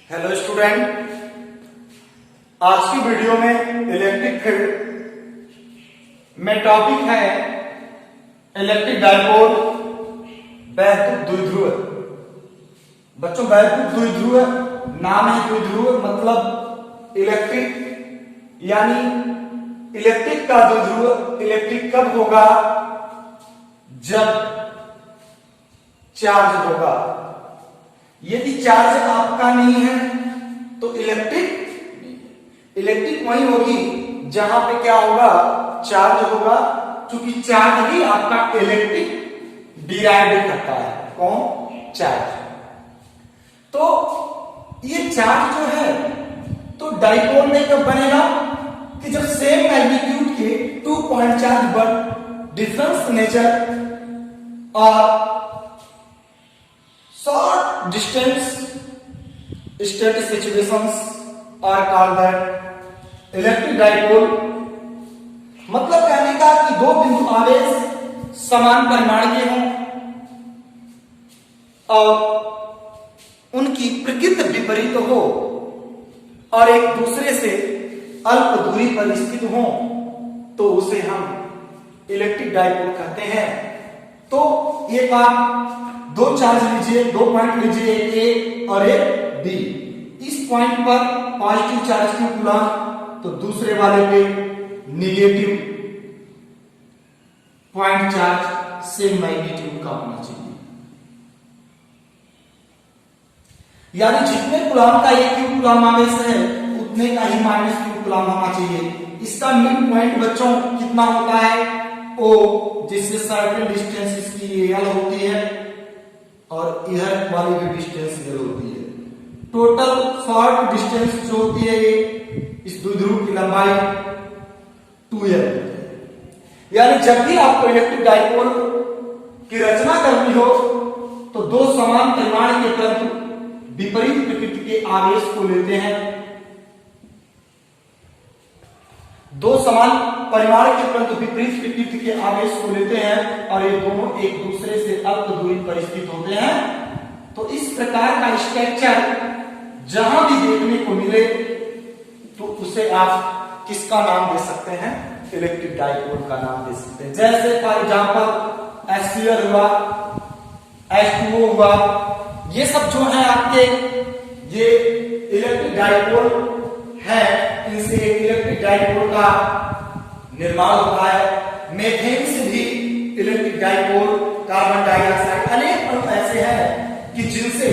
Hello student, आज की video में इलेक्ट्रिक फील्ड में टॉपिक है इलेक्ट्रिक डाइपोल वैद्युत द्विध्रुव। बच्चों, वैद्युत द्विध्रुव नाम है द्विध्रुव मतलब इलेक्ट्रिक, यानी इलेक्ट्रिक का द्विध्रुव इलेक्ट्रिक कब होगा? जब चार्ज होगा। यदि चार्ज आपका नहीं है तो इलेक्ट्रिक वही होगी जहां पे क्या होगा? चार्ज होगा, क्योंकि चार्ज ही आपका इलेक्ट्रिक डिराइव करता है। कौन? चार्ज। तो ये चार्ज जो है तो डाइपोल में कब बनेगा? कि जब सेम मैग्नीट्यूड के 2 point charge but difference nature और short distance state situations are called that electric dipole. मतलब कहने का कि दो बिंदु आवेश समान परिमाण के हों और उनकी प्रकृति विपरीत हो और एक दूसरे से अल्प दूरी पर स्थित हो तो उसे हम इलेक्ट्रिक डाइपोल कहते हैं। तो एक आप दो चार्ज लीजिए, 2 पॉइंट लीजिए, एक ए और एक बी। इस पॉइंट पर पॉजिटिव चार्ज की कूलम्ब तो दूसरे वाले पे negative point charge same magnitude का होना चाहिए। यानी जितने कूलम्ब का एक क्यू कूलम्ब आवेश है उतने का ही माइनस क्यू कूलम्ब होना चाहिए। इसका मिड पॉइंट बच्चों कितना होता है? ओ, जिससे सर्टेन डिस्टेंस इसकी एल होती है और इधर वाली भी डिस्टेंस एल होती है। टोटल शॉर्ट डिस्टेंस जो होती है ये इस द्विध्रुव की लंबाई 2l। यानी जब भी आपको इलेक्ट्रिक डाइपोल की रचना करनी हो तो दो समान परिमाण के परंतु विपरीत प्रकृति के आवेश को लेते हैं। दो समान परिमाण के परंतु विपरीत प्रकृति के आवेश को लेते हैं और ये दोनों एक दूसरे से अल्प दूरी पर स्थित होते हैं। तो इस प्रकार का स्ट्रक्चर जहां भी देखने को मिले तो उसे आप किसका नाम दे सकते हैं? इलेक्ट्रिक डाइपोल का नाम दे सकते हैं। जैसे फॉर एग्जांपल HCl हुआ, H2O हुआ, ये सब जो है आपके ये इलेक्ट्रिक डाइपोल है। इनसे इलेक्ट्रिक डाइपोल का निर्माण होता है। मीथेन से भी इलेक्ट्रिक डाइपोल, कार्बन डाइऑक्साइड, अनेक अणु ऐसे हैं कि जिनसे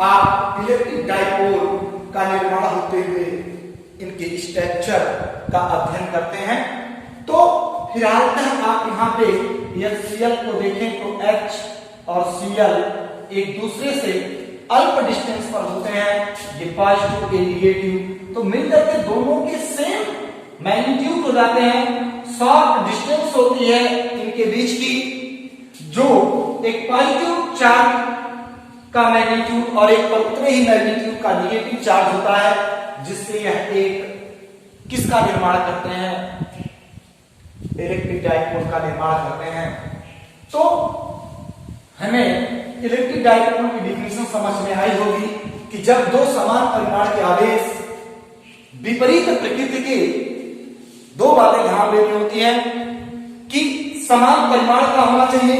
आप इलेक्ट्रिक डाइपोल का निर्माण होते हुए इनके स्ट्रक्चर का अध्ययन करते हैं। तो फिलहाल तक आप यहाँ पे HCl को देखें तो H और Cl एक दूसरे से अल्प डिस्टेंस पर होते हैं। ये पॉजिटिव के निगेटिव तो मिलकर के दोनों के सेम मैग्नीट्यूड हो जाते हैं। शॉर्ट डिस्टेंस होती है इनके बीच की, जो एक पॉजिटिव चार्ज का मैग्नीट्यूड और एक पर उतने ही मैग्नीट्यूड का निगेटिव चार्ज होता है, जिससे यह एक किसका निर्माण करते हैं? इलेक्ट्रिक डाइपोल का निर्माण करते हैं। तो हमें इलेक्ट्रिक डाइपोल की डिफिनेशन समझ में आई होगी कि जब दो समान परिमाण के आवेश विपरीत प्रकृति के, दो बातें ध्यान देनी होती है कि समान परिमाण का होना चाहिए,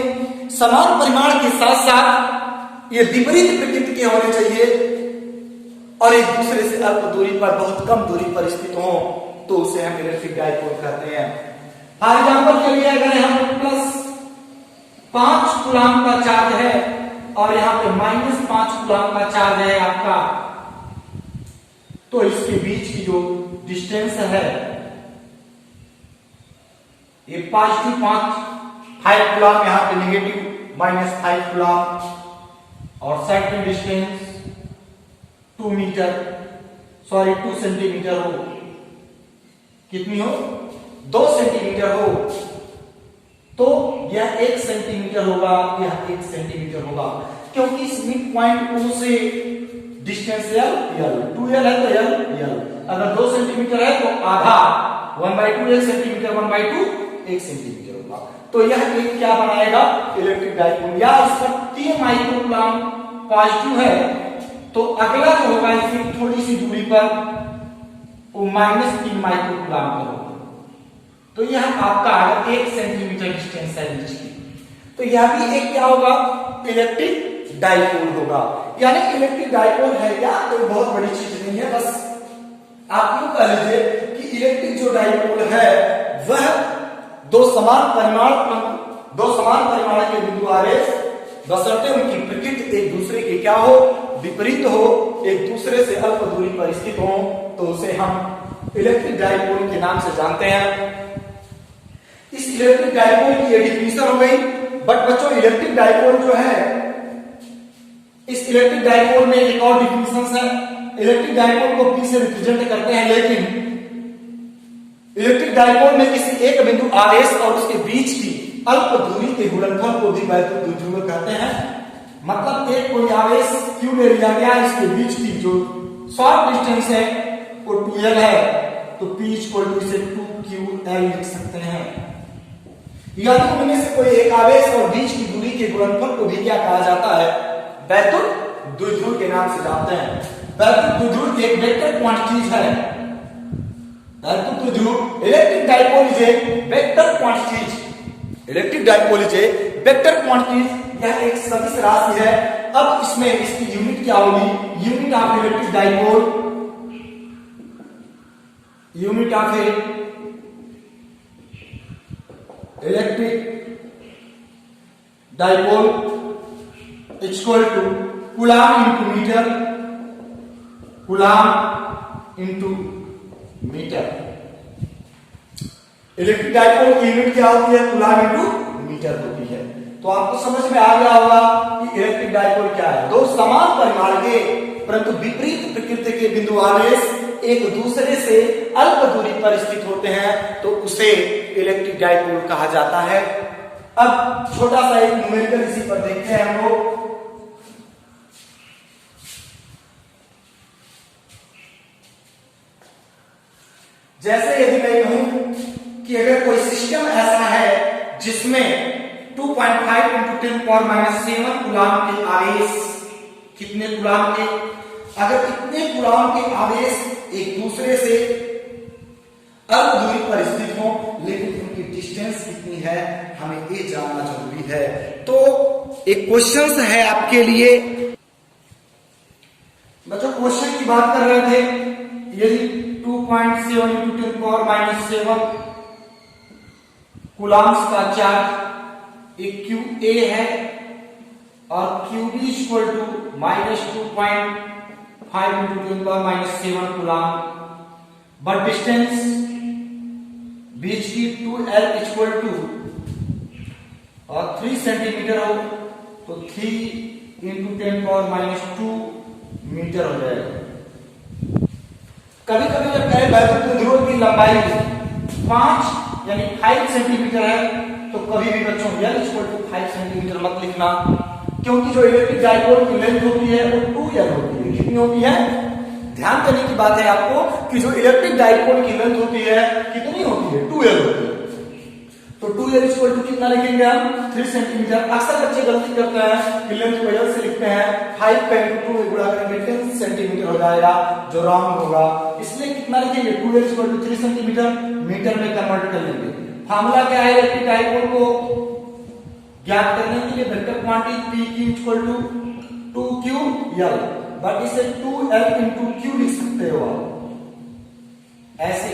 समान परिमाण के साथ साथ ये विपरीत प्रकृति के होने चाहिए और एक दूसरे से अल्प दूरी पर, बहुत कम दूरी पर स्थित हो तो उसे हम इलेक्ट्रिक डाइपोल कहते हैं। फॉर एग्जांपल के लिए अगर हम +5 कूलम्ब का चार्ज है और यहाँ पे -5 कूलम्ब का चार्ज है आपका, तो इसके बीच की जो डिस्टेंस है ये पॉजिटिव 5 कूलम्ब, यहाँ पे नेगेटिव -5 कूलम्ब और सर्टेन डिस्टेंस 2 सेंटीमीटर हो। कितनी हो? 2 सेंटीमीटर हो तो यह 1 सेंटीमीटर होगा, यह 1 सेंटीमीटर होगा, क्योंकि इस मिड पॉइंट O से डिस्टेंस L, 2L है तो L। अगर 2 सेंटीमीटर है तो आधा 1/2 1 सेंटीमीटर, 1/2 1 सेंटीमीटर होगा। तो यह एक क्या बनाएगा? Electric dipole. या इस पर 3 माइक्रो कूलम्ब पॉजिटिव है तो अगला जो होगा इससे थोड़ी सी दूरी पर वो -3 माइक्रोकूलम पर होगा। तो यह आपका 1 सेंटीमीटर डिस्टेंस है बीच की। तो यह भी एक क्या होगा, इलेक्ट्रिक डाइपोल होगा। यानी इलेक्ट्रिक डाइपोल है क्या, कोई बहुत बड़ी चीज नहीं है, बस आप यूं कह लीजिए कि इलेक्ट्रिक जो डाइपोल है वह दो समान परिमाण के बिंदु आवेश बशर्ते उनकी प्रकृति एक दूसरे के क्या हो, विपरीत हो, एक दूसरे से अल्प दूरी पर स्थित हो, तो उसे हम इलेक्ट्रिक डाइपोल के नाम से जानते हैं। इस इलेक्ट्रिक डाइपोल की ये डिफिनेशन हो गई। बट बच्चों इलेक्ट्रिक डाइपोल जो है, इस इलेक्ट्रिक डाइपोल में एक और डिफिनेशन है। इलेक्ट्रिक डाइपोल को P से रिप्रेजेंट करते हैं, लेकिन इलेक्ट्रिक डाइपोल में किसी एक बिंदु आवेश और उसके बीच की अल्प दूरी के गुणनफल को भी वैद्युत द्विध्रुव कहते हैं। मतलब एक कोई आवेश Q ले लिया गया, इसके बीच की जो शॉर्ट डिस्टेंस है वो 2L है, तो P इसे 2QL लिख सकते हैं। या तो उनमें से कोई एक आवेश और बीच की दूरी के गुणनफल को भी क्या कहा जाता है, वैद्युत द्विध्रुव के नाम से जानते हैं। वैद्युत द्विध्रुव एक वेक्टर क्वांटिटीज है। वैद्युत द्विध्रुव electric dipole is a vector quantities. Electric dipole is a vector quantities, यह एक सदिश राशि है। अब इसमें इसकी यूनिट क्या होगी, unit of electric dipole, unit of electric dipole equal to coulomb into metre, coulomb into metre. Electric dipole की यूनिट क्या होती है, कूलम इंटू मीटर होती है। तो आपको समझ में आ गया होगा कि इलेक्ट्रिक डाइपोल क्या है। दो समान परिमाण के परंतु विपरीत प्रकृति के बिंदु आवेश एक दूसरे से अल्प दूरी पर स्थित होते हैं, तो उसे इलेक्ट्रिक डाइपोल कहा जाता है। अब छोटा सा एक न्यूमेरिकल इसी पर देखते हैं हम लोग। जैसे यदि मैं कहूं कि अगर कोई सिस्टम ऐसा है जिसमें 2.5 × 10⁻⁷ कूलम के आवेश, कितने कूलम के, अगर इतने कूलम के आवेश एक दूसरे से अल्प दूरी पर स्थित हो, लेकिन उनकी डिस्टेंस कितनी है हमें ये जानना जरूरी है। तो एक क्वेश्चन है आपके लिए बच्चों, क्वेश्चन की बात कर रहे थे, यदि 2.7 × 10⁻⁷ कूलम्स का चार्ज एक QA है और QB equal to -2.5 × 10⁻⁷ coulomb, but distance बीच की 2L इक्वल टू और 3 सेंटीमीटर हो, तो 3 × 10⁻² मीटर हो जाएगा। कभी कभी जब कहे वैद्युत द्विध्रुव की लंबाई 5 यानी 5 सेंटीमीटर है, तो कभी भी बच्चों L इक्वल टू 5 सेंटीमीटर मत लिखना, क्योंकि जो इलेक्ट्रिक डाइपोल की लेंथ होती है वो 2L होती है। कितनी होती है, ध्यान देने की बात है आपको कि जो इलेक्ट्रिक डाइपोल की लेंथ होती है कितनी होती है, 2L होती है। तो 2L इक्वल टू कितना लिखेंगे हम, 3 सेंटीमीटर। अक्सर बच्चे गलती करते हैं कि लेंथ को L से लिखते हैं, 5 का × 2 गुणा करेंगे 10 सेंटीमीटर हो जाएगा, जो रॉन्ग होगा। इसलिए कितना लिखेंगे, 2L equal to 3 centimetre, metre में कन्वर्ट कर लेंगे। फार्मूला क्या है इलेक्ट्रिक डाइपोल को ज्ञात करने के लिए, vector quantity P equal to 2QL, but इसे 2L × Q लिख सकते हो आप ऐसे।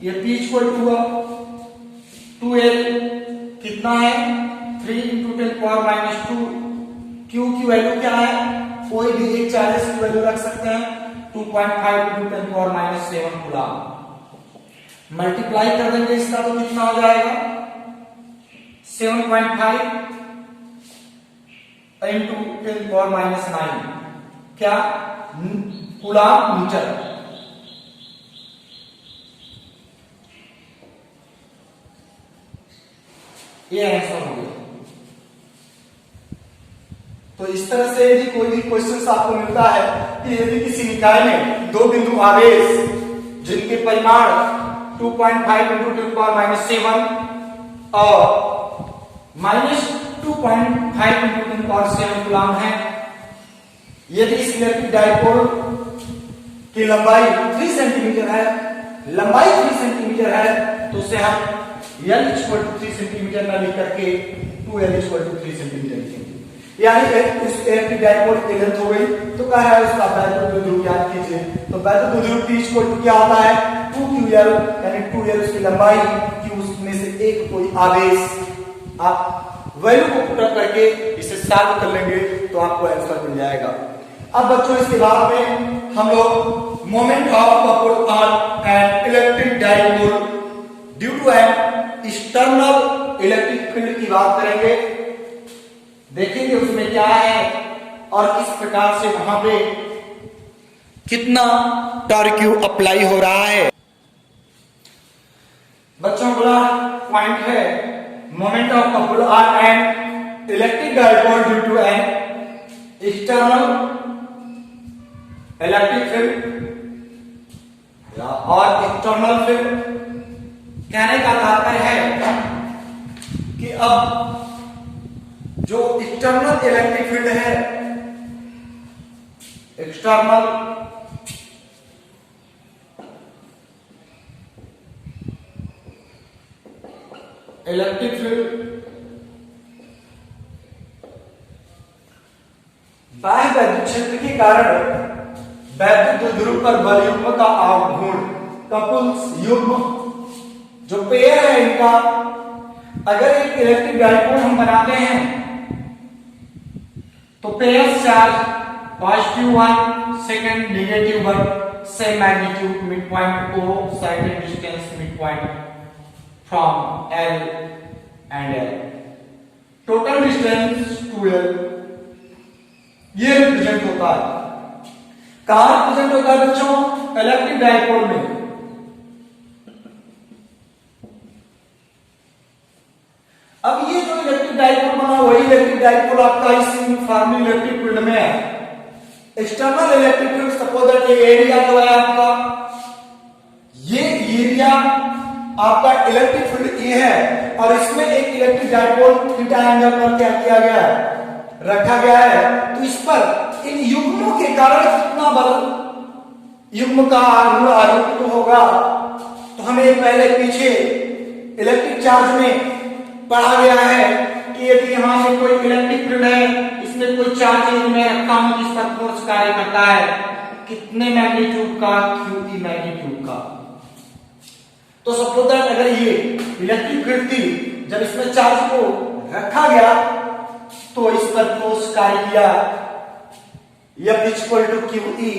ये P इक्वल टू 2L कितना है, 3 × 10⁻²। Q की वैल्यू क्या है, कोई भी एक चार्जेस की वैल्यू रख सकते हैं, 2.5 × 10⁻⁷ कूलम। मल्टीप्लाई कर देंगे इसका तो कितना हो जाएगा, 7.5 × 10⁻⁹ क्या, कूलम मीटर। ये आंसर हो गया। तो इस तरह से यदि कोई भी क्वेश्चन आपको मिलता है कि यदि किसी निकाय में दो बिंदु आवेश जिनके परिमाण 2.5 × 10⁻⁷ और -2.5 × 10⁻⁷ कूलम है, यदि इस इलेक्ट्रिक डाइपोल की लंबाई 3 सेंटीमीटर है, लंबाई 3 सेंटीमीटर है, तो उसे हम L = 3 सेंटीमीटर ना लिख करके 2L = 3 सेंटीमीटर लिखेंगे। यानी इस इलेक्ट्रिक डाइपोल की लेंथ हो गई, तो क्या है उसका वैद्युत द्विध्रुव याद कीजिए। तो वैद्युत द्विध्रुव T = क्या होता है 2QL, यानी 2L उसकी लंबाई, Q उसमें से एक कोई आवेश। आप वैल्यू को पुट करके इसे सॉल्व कर लेंगे तो आपको आंसर मिल जाएगा। अब बच्चों इसके बाद में हम लोग moment of couple on an electric dipole due to an external electric field की बात करेंगे, देखेंगे उसमें क्या है और किस प्रकार से वहां पे कितना टॉर्क अप्लाई हो रहा है। बच्चों बड़ा पॉइंट है, moment of couple on an electric dipole due to an external electric field और एक्सटर्नल फील्ड। कहने का तात्पर्य है कि अब जो एक्सटर्नल इलेक्ट्रिक फील्ड है, एक्सटर्नल इलेक्ट्रिक फील्ड बाह्य वैद्युत क्षेत्र के कारण वैद्युत द्विध्रुव पर बल युग्म का आघूर्ण, कपल्स युग्म जो पेयर है इनका, अगर एक इलेक्ट्रिक डाइपोल हम बनाते हैं तो pair charge +1 second -1 same magnitude mid point O sided distance mid point from L and L, total distance 2L, ये रिप्रेजेंट होता है। कहां रिप्रेजेंट होता है बच्चों? इलेक्ट्रिक डाइपोल में। अब ये जो इलेक्ट्रिक डाइपोल बना वही इलेक्ट्रिक डाइपोल आपका इस यूनिफॉर्मली इलेक्ट्रिक फील्ड में है। External electric field suppose that ये एरिया जो है आपका, ये एरिया आपका इलेक्ट्रिक फील्ड ए है और इसमें एक इलेक्ट्रिक डाइपोल थीटा एंगल पर क्या किया गया है, रखा गया है। तो इस पर इन युग्मों के कारण कितना बल युग्म का आघूर्ण आरोपित होगा, तो हमें पहले पीछे इलेक्ट्रिक चार्ज में पढ़ा गया है कि यदि यहां से कोई इलेक्ट्रिक फील्ड है, इसमें कोई चार्ज में रखा हूं जिस पर फोर्स कार्य करता है, कितने मैग्नीट्यूड का, QE मैग्नीट्यूड का। तो सपोज दैट अगर ये इलेक्ट्रिक फील्ड थी, जब इसमें चार्ज को रखा गया तो इस पर फोर्स कार्य किया F = QE।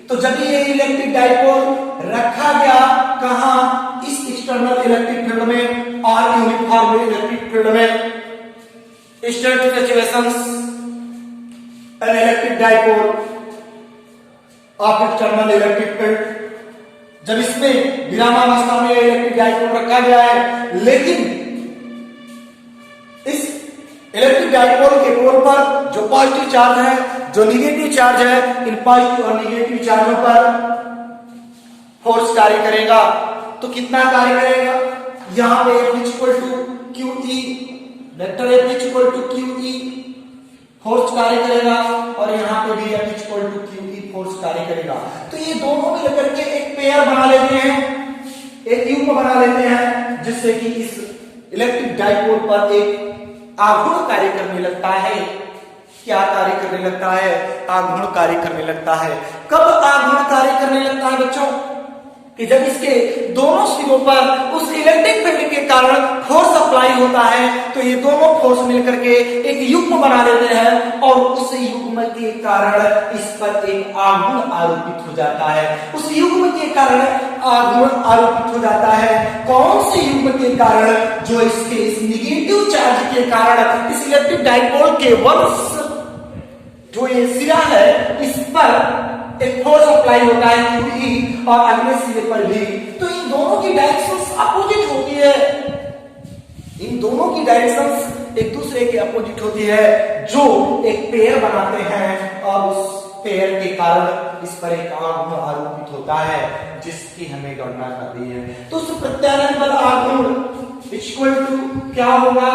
तो जब ये इलेक्ट्रिक डाइपोल रखा गया कहां, इस एक्सटर्नल इलेक्ट्रिक फील्ड में और यूनिफॉर्म इलेक्ट्रिक फील्ड में, state situations N electric dipole of external electric field, जब इसमें विरामावस्था में इलेक्ट्रिक डाइपोल रखा गया है, लेकिन इस इलेक्ट्रिक डाइपोल के पोल पर जो पॉजिटिव चार्ज है, जो निगेटिव चार्ज है, इन पॉजिटिव और निगेटिव चार्जों पर फोर्स कार्य करेगा। तो कितना कार्य करेगा, यहां पे F = QE, vector F = QE force कार्य करेगा और यहां पे भी F = QE फोर्स कार्य करेगा। तो ये दोनों मिलकर के एक पेयर बना लेते हैं, एक युग्म बना लेते हैं, जिससे कि इस इलेक्ट्रिक डाइपोल पर एक आघूर्ण कार्य करने लगता है। क्या कार्य करने लगता है? आघूर्ण कार्य करने लगता है। कब आघूर्ण कार्य करने लगता है बच्चों? कि जब इसके दोनों सिरों पर उस इलेक्ट्रिक फील्ड के कारण फोर्स अप्लाई होता है, तो ये दोनों फोर्स मिलकर के एक युग्म बना देते हैं और उस युग्म के कारण इस पर एक आघूर्ण आरोपित हो जाता है। उस युग्म के कारण आघूर्ण आरोपित हो जाता है। कौन से युग्म के कारण? जो इसके इस निगेटिव चार्ज के कारण इस इलेक्ट्रिक डाइपोल के वंश जो ये सिरा है, इस पर एक फोर्स अप्लाई होता है QE और अगले सिरे पर भी। तो इन दोनों की डायरेक्शंस अपोजिट होती है, इन दोनों की डायरेक्शंस एक दूसरे के अपोजिट होती है, जो एक पेयर बनाते हैं और उस पेयर के कारण इस पर एक आघूर्ण आरोपित होता है, जिसकी हमें गणना करनी है। तो उस प्रत्यानयन बल आघूर्ण इक्वल टू क्या होगा?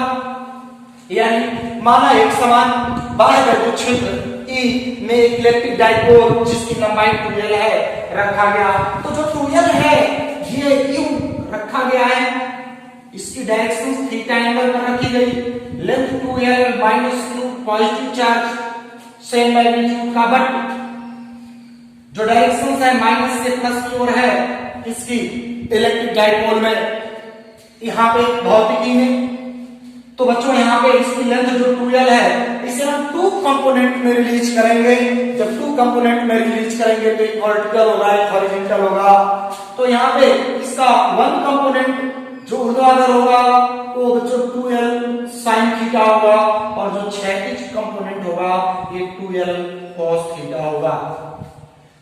यानी माना एक समान बाह्य वैद्युत क्षेत्र ई में एक इलेक्ट्रिक डाइपोल जिसकी लंबाई 2l है रखा गया। तो जो 2l है ये क्यों रखा गया है, इसकी डायरेक्शन थीटा एंगल पर रखी गई, length 2l minus q positive charge same magnitude का, बट जो डायरेक्शन है माइनस से प्लस की ओर है इसकी इलेक्ट्रिक डाइपोल में, यहां पे भौतिकी में। तो बच्चों यहाँ पे इसकी लेंथ जो 2l है इसे हम 2 कंपोनेंट में रिलीज करेंगे। जब 2 कंपोनेंट में रिलीज करेंगे तो एक वर्टिकल होगा एक हॉरिजॉन्टल होगा। तो यहाँ पे इसका 1 कंपोनेंट जो ऊर्ध्वाधर होगा वो बच्चों 2l sin थीटा होगा, और जो क्षैतिज कंपोनेंट होगा ये 2l cos थीटा होगा।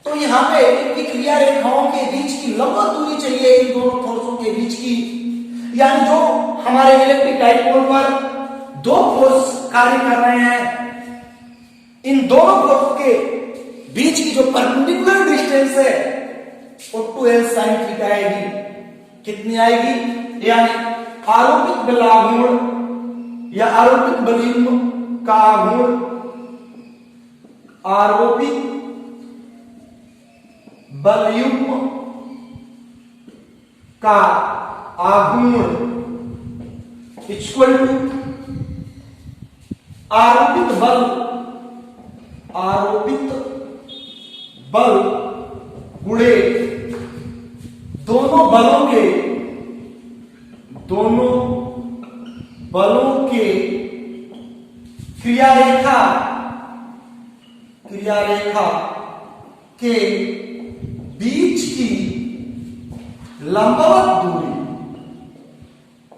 तो यहाँ पे एक क्रिया रेखाओं के बीच की लंबवत दूरी चाहिए इन दोनों फोर्सों के बीच की, यानी जो हमारे इलेक्ट्रिक डाइपोल पर 2 फोर्स कार्य कर रहे हैं, इन दोनों फोर्स के बीच की जो परपेंडिकुलर डिस्टेंस है वो 2l sin थीटा आएगी। कितनी आएगी, यानी आरोपित बलाघूर्ण या आरोपित बलयुग्म का आघूर्ण, आरोपित बलयुग्म का आघूर्ण इक्वल टू आरोपित बल गुणे दोनों बलों के क्रिया रेखा के बीच की लंबवत दूरी।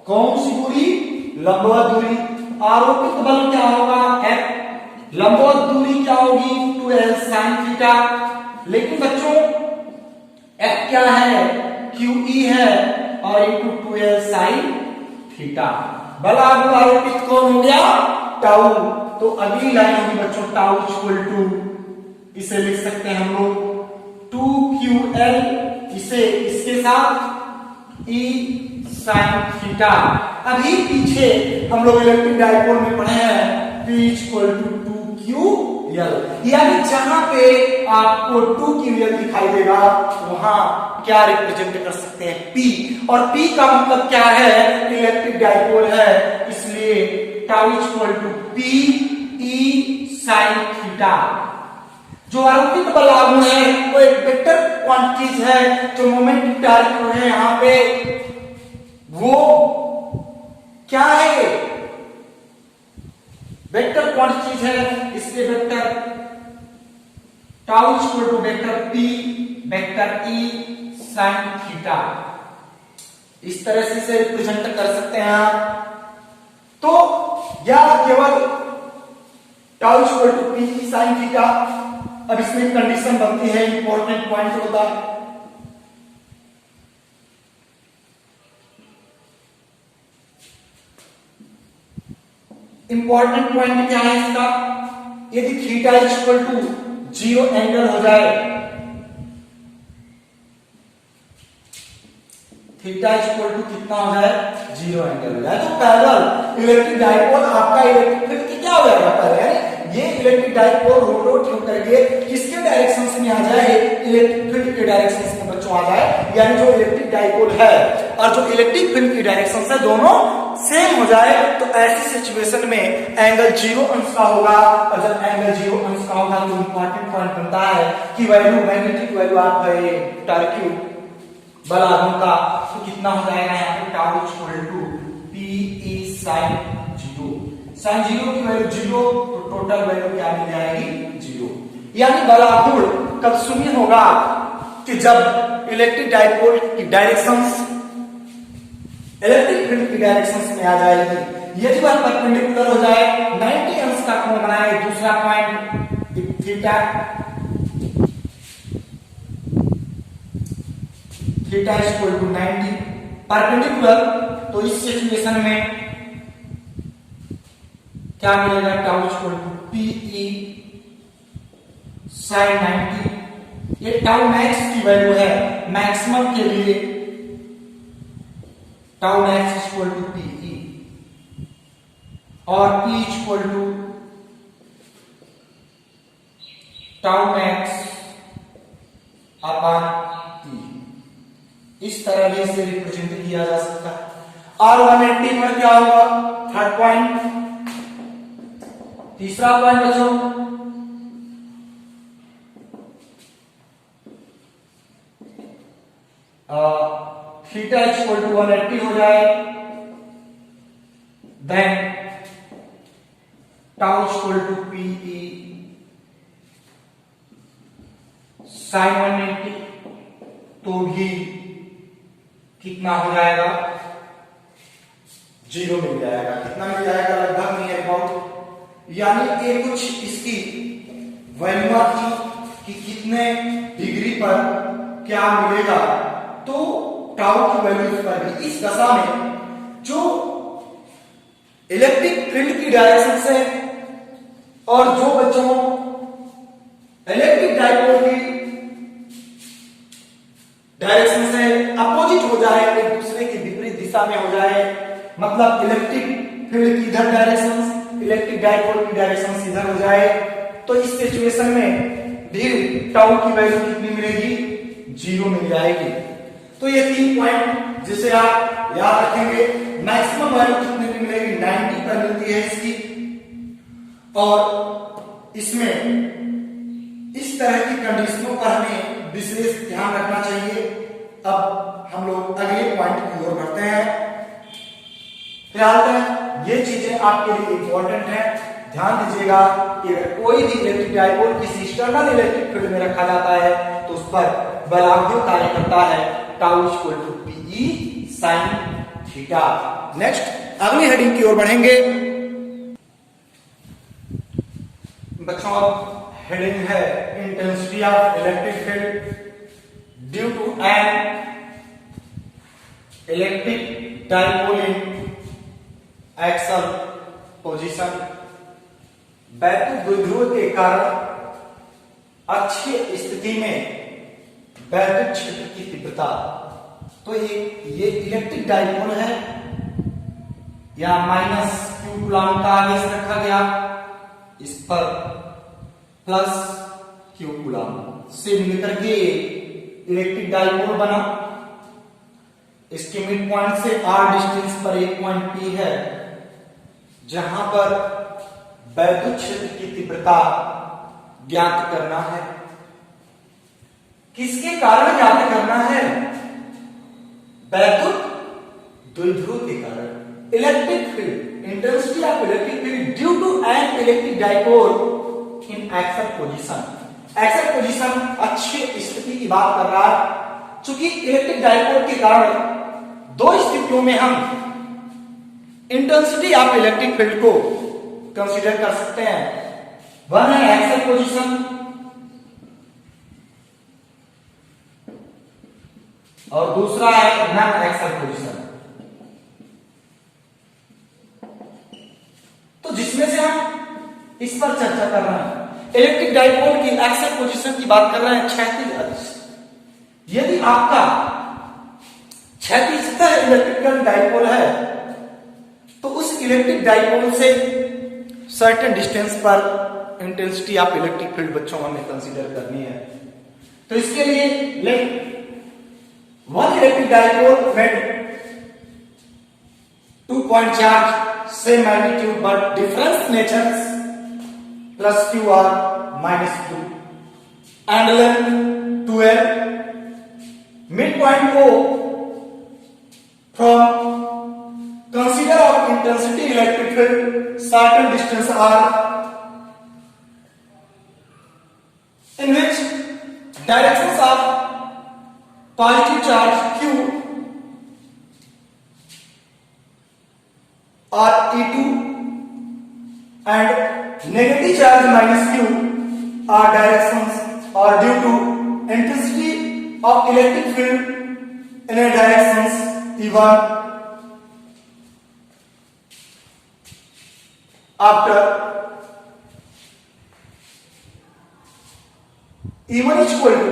कौन सी दूरी, लंबवत दूरी। आरोपित बल क्या होगा, F, लंबवत दूरी क्या होगी 2l sin थीटा। लेकिन बच्चों F क्या है, QE है, और इनटू 2l sin थीटा। बल आरोपित कौन हो गया, टाउ। तो अगली लाइन होगी बच्चों टाउ इक्वल टू, इसे लिख सकते हैं हम लोग 2ql, इसे इसके साथ E sin थीटा। अभी पीछे हम लोग इलेक्ट्रिक डाइपोल में पढ़े हैं P इक्वल टू 2ql, यानी जहां पे आपको 2ql दिखाई देगा वहां क्या रिप्रेजेंट कर सकते हैं, P। और P का मतलब क्या है, इलेक्ट्रिक डाइपोल है, इसलिए tau equal to P E sin theta. जो आरोपित बल आघूर्ण है वो एक वेक्टर क्वांटिटीज है, जो मोमेंट डायरेक्टर है यहां पे वो क्या है, वेक्टर क्वांटिटीज है, इसलिए vector tau equal to vector P vector E sin theta. इस तरह से इसे रिप्रेजेंट कर सकते हैं आप। तो या केवल tau equal to P E sin theta. अब इसमें कंडीशन बनती है, इंपॉर्टेंट पॉइंट होता है, इंपॉर्टेंट पॉइंट क्या है इसका, यदि थीटा इक्वल टू 0 एंगल हो जाए, थीटा इक्वल टू कितना हो जाए, 0 एंगल हो जाए, तो पैरेलल इलेक्ट्रिक डाइपोल आपका इलेक्ट्रिक फील्ड क्या हो जाएगा, पहले ये इलेक्ट्रिक डाइपोल रोटेट होकर के किसके डायरेक्शन में आ जाए, इलेक्ट्रिक फील्ड के डायरेक्शन में बच्चों आ जाए। यानी जो इलेक्ट्रिक डाइपोल है और जो इलेक्ट्रिक फील्ड की डायरेक्शन है दोनों सेम हो जाए, तो ऐसी सिचुएशन में एंगल 0 अंश का होगा। और जब एंगल 0 अंश का होगा तो इंपॉर्टेंट पॉइंट बनता है कि वैल्यू, मैग्नेटिक वैल्यू आप टार्क्यू बल आघूर्ण का, तो कितना हो जाएगा यहाँ पे tau equal to P E sin 0। sin 0 की वैल्यू 0, तो टोटल वैल्यू क्या मिल जाएगी, 0। यानी बल आघूर्ण कब शून्य होगा, कि जब इलेक्ट्रिक डाइपोल की डायरेक्शंस इलेक्ट्रिक फील्ड की डायरेक्शंस में आ जाएगी। यदि वह परपेंडिकुलर हो जाए, 90 अंश का कोण बनाए, दूसरा point theta equal to 90 perpendicular, तो इस सिचुएशन में क्या मिलेगा, tau equal to P E sin 90। ये टाउ मैक्स की वैल्यू है, मैक्सिमम के लिए tau max equal to P E, और P equal to tau max upon E, इस तरह भी इसे रिप्रेजेंट किया जा सकता है। R180 पर क्या होगा, थर्ड पॉइंट। तीसरा पॉइंट बच्चों, थीटा इक्वल टू 180 हो जाए, then tau equal to P E sine 180, तो भी कितना हो जाएगा, 0 मिल जाएगा। कितना मिल जाएगा, लगभग नियर अबाउट, यानी ये कुछ इसकी वैल्यू थी कि कितने डिग्री पर क्या मिलेगा, तो टाउ की वैल्यू पर भी। इस दशा में जो इलेक्ट्रिक फील्ड की डायरेक्शन से और जो बच्चों इलेक्ट्रिक डाइपोल की डायरेक्शन से अपोजिट हो जाए, एक दूसरे की विपरीत दिशा में हो जाए, मतलब इलेक्ट्रिक फील्ड की इधर डायरेक्शन, इलेक्ट्रिक डाइपोल की डायरेक्शन इधर हो जाए, तो इस सिचुएशन में भी टाउ की वैल्यू कितनी मिलेगी, 0 मिल जाएगी। तो ये 3 पॉइंट जिसे आप याद रखेंगे। मैक्सिमम वैल्यू कितने की मिलेगी, 90 पर मिलती है इसकी, और इसमें इस तरह की कंडीशनों पर हमें विशेष ध्यान रखना चाहिए। अब हम लोग अगले पॉइंट की ओर बढ़ते हैं। फिलहाल तक ये चीजें आपके लिए इंपॉर्टेंट है, ध्यान दीजिएगा कि अगर कोई भी इलेक्ट्रिक डाइपोल किसी एक्सटर्नल इलेक्ट्रिक फील्ड में रखा जाता है तो उस पर बलाढ्य कार्य करता है, tau equal to P E sine theta. Next अगली हेडिंग की ओर बढ़ेंगे बच्चों। हेडिंग है intensity of electric field due to an electric dipole in axial position. वैद्युत द्विध्रुव के कारण अच्छी स्थिति में वैद्युत क्षेत्र की तीव्रता, तो ये इलेक्ट्रिक डाइपोल है, या माइनस क्यू कूलम का आवेश रखा गया, इस पर प्लस क्यू कूलम से मिलकर के इलेक्ट्रिक डाइपोल बना। इसके मिड पॉइंट से r डिस्टेंस पर एक पॉइंट P है, जहां पर वैद्युत क्षेत्र की तीव्रता ज्ञात करना है। किसके कारण ज्ञात करना है, वैद्युत द्विध्रुव के कारण। Electric field, intensity of electric field due to an electric dipole in axial position. Axial position अच्छी स्थिति की बात कर रहा है, चूंकि इलेक्ट्रिक डाइपोल के कारण दो स्थितियों में हम इंटेंसिटी ऑफ इलेक्ट्रिक फील्ड को कंसीडर कर सकते हैं। वन है एक्सल पोजीशन, और दूसरा है नॉन एक्सल पोजीशन। तो जिसमें से हम इस पर चर्चा कर रहे हैं, इलेक्ट्रिक डाइपोल की एक्सल पोजीशन की बात कर रहे हैं, क्षैतिज अक्ष। यदि आपका क्षैतिज इलेक्ट्रिकल डाइपोल है तो उस इलेक्ट्रिक डाइपोल से सर्टेन डिस्टेंस पर इंटेंसिटी ऑफ इलेक्ट्रिक फील्ड बच्चों हमें कंसीडर करनी है। तो इसके लिए let one electric dipole made 2 point charge same magnitude but difference natures plus Q or minus Q and length 2l। Mid point को from consider of intensity electric field certain distance r in which directions of positive charge q are e2 and negative charge minus q are directions are due to intensity of electric field in a directions e1 after E1 equal to,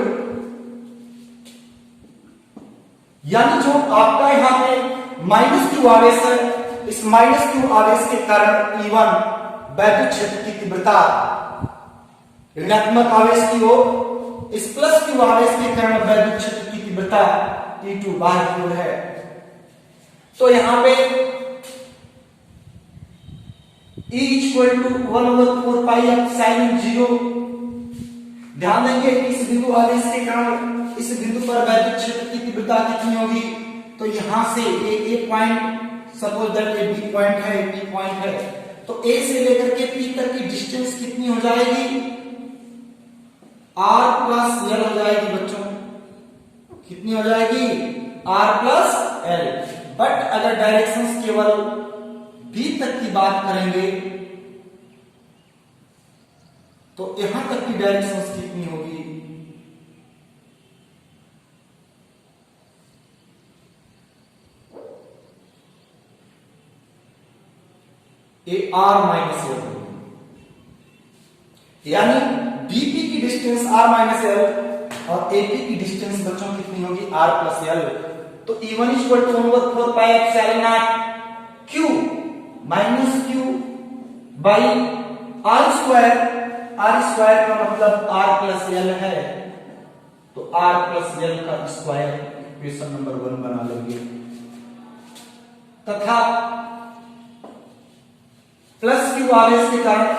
यानी जो आपका यहां पे minus Q आवेश है, इस minus Q आवेश के कारण E1 वैद्युत क्षेत्र की तीव्रता ऋणात्मक आवेश की ओर इस प्लस क्यू आवेश के कारण वैद्युत क्षेत्र की तीव्रता E2 बाहर की ओर है। तो यहां पे E equal to 1/4 pi epsilon 0। ध्यान देंगे इस बिंदु आवेश के कारण इस बिंदु पर वैद्युत क्षेत्र की तीव्रता कितनी होगी। तो यहां से A point, suppose that A B point है, बी पॉइंट है, तो ए से लेकर के पी तक की डिस्टेंस कितनी हो जाएगी, आर प्लस एल हो जाएगी बच्चों। कितनी हो जाएगी, आर प्लस एल। बट अगर डायरेक्शंस केवल बी तक की बात करेंगे तो यहां तक की डायरेक्शंस कितनी होगी, ए आर माइनस एल, यानी बीपी की डिस्टेंस आर माइनस एल और एपी की डिस्टेंस बच्चों कितनी होगी, आर प्लस एल। तो E1 equal to 1/4 pi epsilon nought Q minus Q by R square. R square का मतलब आर प्लस एल है, तो आर प्लस एल का स्क्वायर इक्वेशन नंबर 1 बना लेंगे। तथा प्लस क्यू आवेश के कारण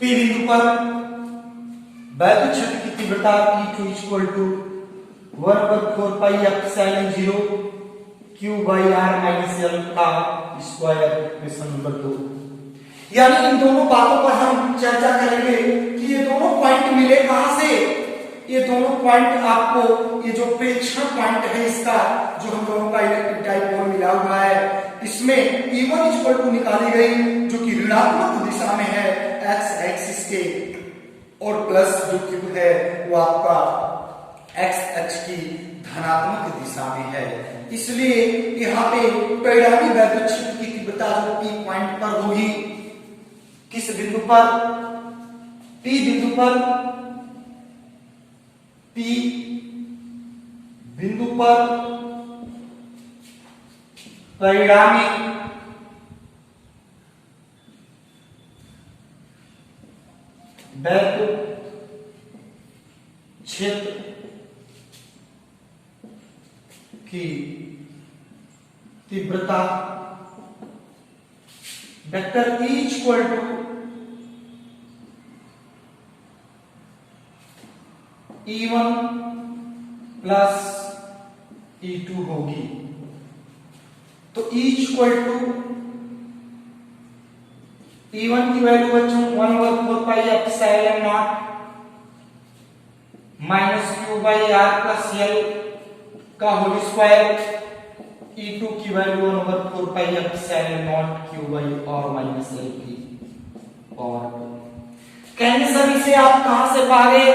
पी बिंदु पर वैद्युत क्षेत्र की तीव्रता E2 equal to 1/4 pi epsilon 0 Q by are minus L का स्क्वायर इक्वेशन नंबर 2। यानी इन दोनों बातों पर हम चर्चा करेंगे कि ये दोनों पॉइंट मिले कहां से। ये दोनों पॉइंट आपको, ये जो प्रेक्षण पॉइंट है इसका, जो हम लोगों का इलेक्ट्रिक डाइपोल मिला हुआ है, इसमें E1 इक्वल टू निकाली गई जो कि ऋणात्मक दिशा में है एक्स एक्सिस के, और प्लस जो क्यू है वो आपका एक्स अक्ष की धनात्मक दिशा में है। इसलिए यहाँ पे परिणामी वैद्युत क्षेत्र की तीव्रता जो पी पॉइंट पर होगी, किस बिंदु पर, पी बिंदु पर, पी बिंदु पर परिणामी वैद्युत क्षेत्र की तीव्रता vector E equal to E1 plus E2 होगी। तो E इक्वल टू E1 की वैल्यू बच्चों 1/4 pi epsilon nought minus Q by are plus L का होल स्क्वायर। E2 की value 1/4 pi epsilon nought Q by are minus L की power. कहेंगे sir इसे आप कहां से पा गए,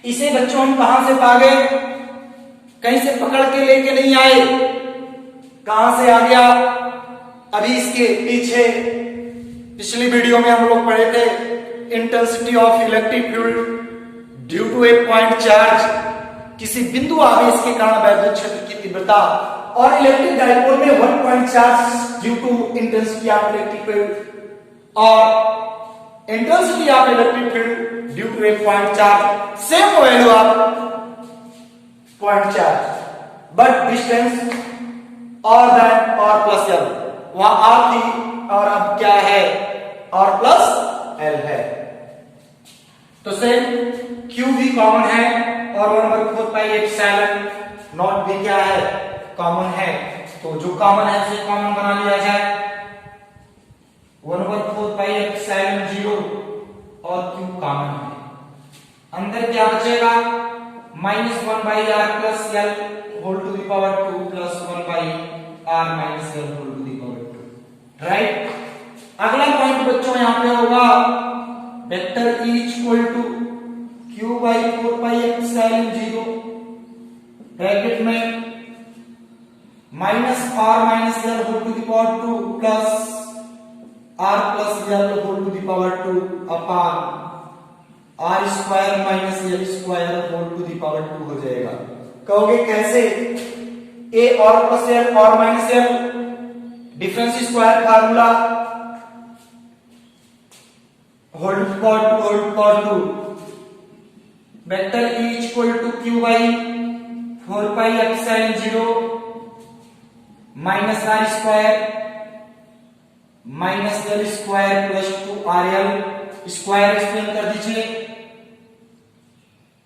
इसे बच्चों हम कहां से पा गए, कहीं से पकड़ के लेके नहीं आए, कहां से आ गया। अभी इसके पीछे पिछली वीडियो में हम लोग पढ़े थे intensity of electric field due to a point charge, किसी बिंदु आवेश के कारण वैद्युत क्षेत्र की तीव्रता, और इलेक्ट्रिक डाइपोल में 1 point charge due to intensity of electric field और intensity of electric field due to a point charge, same value of point charge but distance r then r plus l, वहां r थी और अब क्या है, और plus L है। तो सेम क्यू भी कॉमन है और 1/4 पाई एप्सिलॉन नॉट भी क्या है, कॉमन है। तो जो कॉमन है उसे कॉमन बना लिया जाए, 1/4 पाई एप्सिलॉन 0 और क्यू कॉमन है। अंदर क्या बचेगा, -1 by are plus l whole to the power 2 plus 1 by are minus l whole to the power 2, right. अगला पॉइंट बच्चों यहां पे होगा vector E equal to q by 4 pi epsilon 0 bracket में minus r minus l whole to the power 2 plus r plus l whole to the power 2 upon are square minus L square whole to the power 2 हो जाएगा। कहोगे कैसे, ए और plus L और minus L difference square formula hold power two vector E equal to Q by 4 pi epsilon 0 minus R square minus L square plus 2 R L square explain कर दीजिए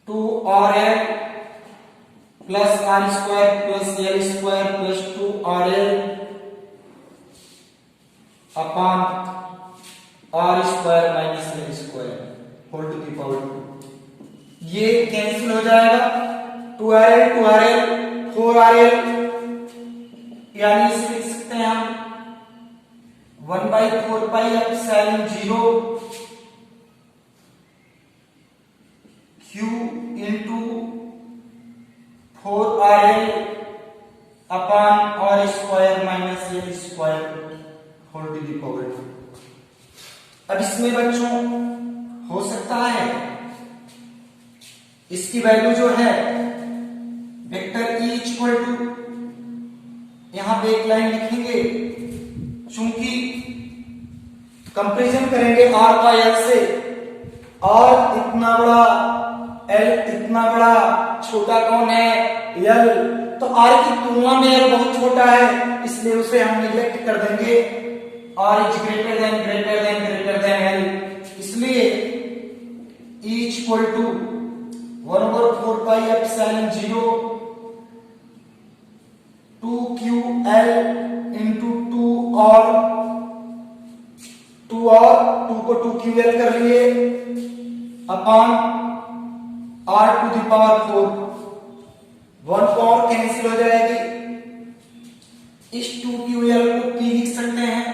2 R L plus R square plus L square plus 2 R L upon are square minus L square whole to the power 2। ये cancel हो जाएगा 2rl 4rl यानी इसे लिख सकते हैं हम 1/4 pi epsilon 0 q into 4rl upon are square minus L square whole to the power 2। अब इसमें बच्चों हो सकता है इसकी वैल्यू जो है वेक्टर E इक्वल टू यहां पे एक लाइन लिखेंगे चूंकि कंपैरिजन करेंगे R का L से R इतना बड़ा L इतना बड़ा छोटा कौन है L तो R की तुलना में L बहुत छोटा है इसलिए उसे हम निग्लेक्ट कर देंगे R is greater than L इसलिए E equal to 1/4 pi epsilon 0 2ql into 2 को 2ql कर लिए upon r to the power 4 1 power cancel हो जाएगी इस 2ql को p लिख सकते हैं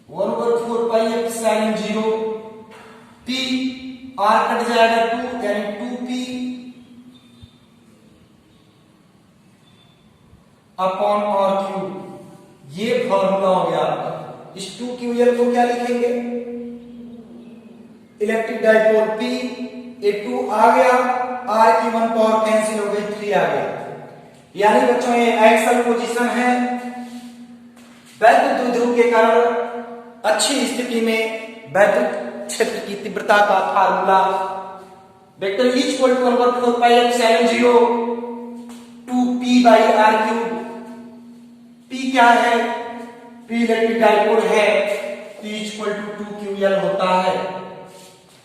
1/4 pi epsilon 0 p r cut जाएगा 2 यानी 2p अपॉन r क्यूब। ये फॉर्मूला हो गया आपका। इस 2ql को क्या लिखेंगे इलेक्ट्रिक डाइपोल p ये 2 आ गया r की 1 पावर कैंसिल हो गई 3 आ गया यानी बच्चों ये एक्सल पोजीशन है वैद्युत द्विध्रुव के कारण अच्छी स्थिति में वैद्युत क्षेत्र की तीव्रता का formula vector E equal to 1/4 pi epsilon 0 2p by r cube. p क्या है p इलेक्ट्रिक डाइपोल है p इक्वल टू 2ql होता है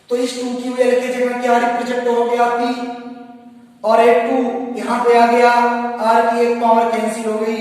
तो इस 2ql के जगह क्या रिप्रेजेंट हो गया p और एक 2 यहां पे आ गया r की 1 पावर कैंसिल हो गई